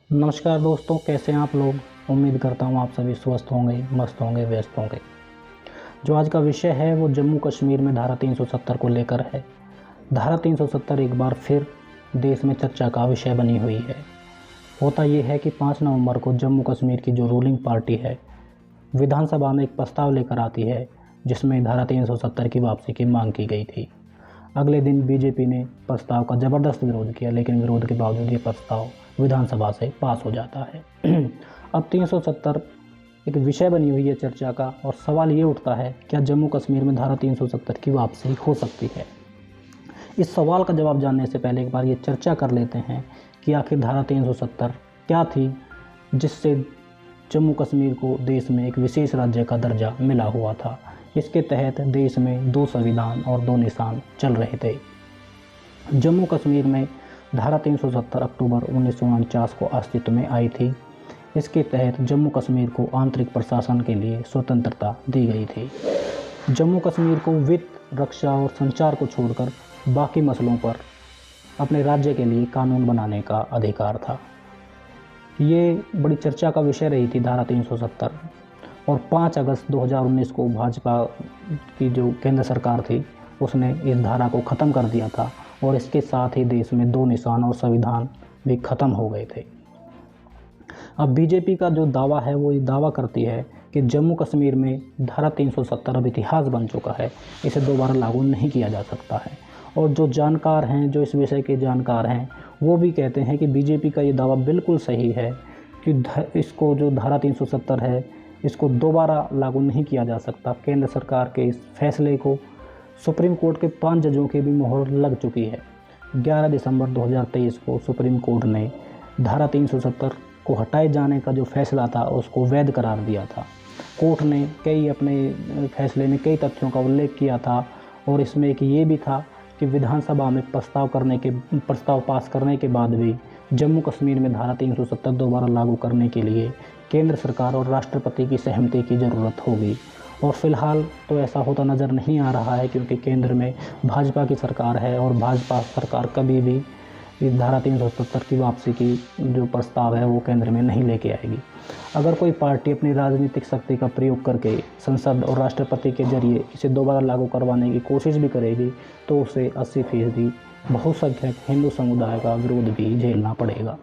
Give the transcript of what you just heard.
नमस्कार दोस्तों, कैसे हैं आप लोग। उम्मीद करता हूँ आप सभी स्वस्थ होंगे, मस्त होंगे, व्यस्त होंगे। जो आज का विषय है वो जम्मू कश्मीर में धारा 370 को लेकर है। धारा 370 एक बार फिर देश में चर्चा का विषय बनी हुई है। होता ये है कि 5 नवंबर को जम्मू कश्मीर की जो रूलिंग पार्टी है विधानसभा में एक प्रस्ताव लेकर आती है जिसमें धारा 370 की वापसी की मांग की गई थी। अगले दिन बीजेपी ने प्रस्ताव का ज़बरदस्त विरोध किया, लेकिन विरोध के बावजूद ये प्रस्ताव विधानसभा से पास हो जाता है। अब 370 एक विषय बनी हुई है चर्चा का, और सवाल ये उठता है क्या जम्मू कश्मीर में धारा 370 की वापसी हो सकती है। इस सवाल का जवाब जानने से पहले एक बार ये चर्चा कर लेते हैं कि आखिर धारा 370 क्या थी जिससे जम्मू कश्मीर को देश में एक विशेष राज्य का दर्जा मिला हुआ था। इसके तहत देश में 2 संविधान और 2 निशान चल रहे थे। जम्मू कश्मीर में धारा 370 अक्टूबर 1949 को अस्तित्व में आई थी। इसके तहत जम्मू कश्मीर को आंतरिक प्रशासन के लिए स्वतंत्रता दी गई थी। जम्मू कश्मीर को वित्त, रक्षा और संचार को छोड़कर बाकी मसलों पर अपने राज्य के लिए कानून बनाने का अधिकार था। ये बड़ी चर्चा का विषय रही थी धारा 370, और 5 अगस्त 2019 को भाजपा की जो केंद्र सरकार थी उसने इस धारा को ख़त्म कर दिया था, और इसके साथ ही देश में 2 निशान और संविधान भी ख़त्म हो गए थे। अब बीजेपी का जो दावा है वो ये दावा करती है कि जम्मू कश्मीर में धारा 370 अब इतिहास बन चुका है, इसे दोबारा लागू नहीं किया जा सकता है। और जो जानकार हैं, जो इस विषय के जानकार हैं, वो भी कहते हैं कि बीजेपी का ये दावा बिल्कुल सही है कि इसको जो धारा 370 है इसको दोबारा लागू नहीं किया जा सकता। केंद्र सरकार के इस फैसले को सुप्रीम कोर्ट के 5 जजों की भी मोहर लग चुकी है। 11 दिसंबर 2023 को सुप्रीम कोर्ट ने धारा 370 को हटाए जाने का जो फैसला था उसको वैध करार दिया था। कोर्ट ने अपने फैसले में कई तथ्यों का उल्लेख किया था, और इसमें एक ये भी था कि विधानसभा में प्रस्ताव पास करने के बाद भी जम्मू कश्मीर में धारा 370 दोबारा लागू करने के लिए केंद्र सरकार और राष्ट्रपति की सहमति की ज़रूरत होगी। और फिलहाल तो ऐसा होता नज़र नहीं आ रहा है, क्योंकि केंद्र में भाजपा की सरकार है और भाजपा सरकार कभी भी इस धारा 370 की वापसी की जो प्रस्ताव है वो केंद्र में नहीं लेके आएगी। अगर कोई पार्टी अपनी राजनीतिक शक्ति का प्रयोग करके संसद और राष्ट्रपति के जरिए इसे दोबारा लागू करवाने की कोशिश भी करेगी तो उसे 80% बहुसंख्यक हिंदू समुदाय का विरोध भी झेलना पड़ेगा।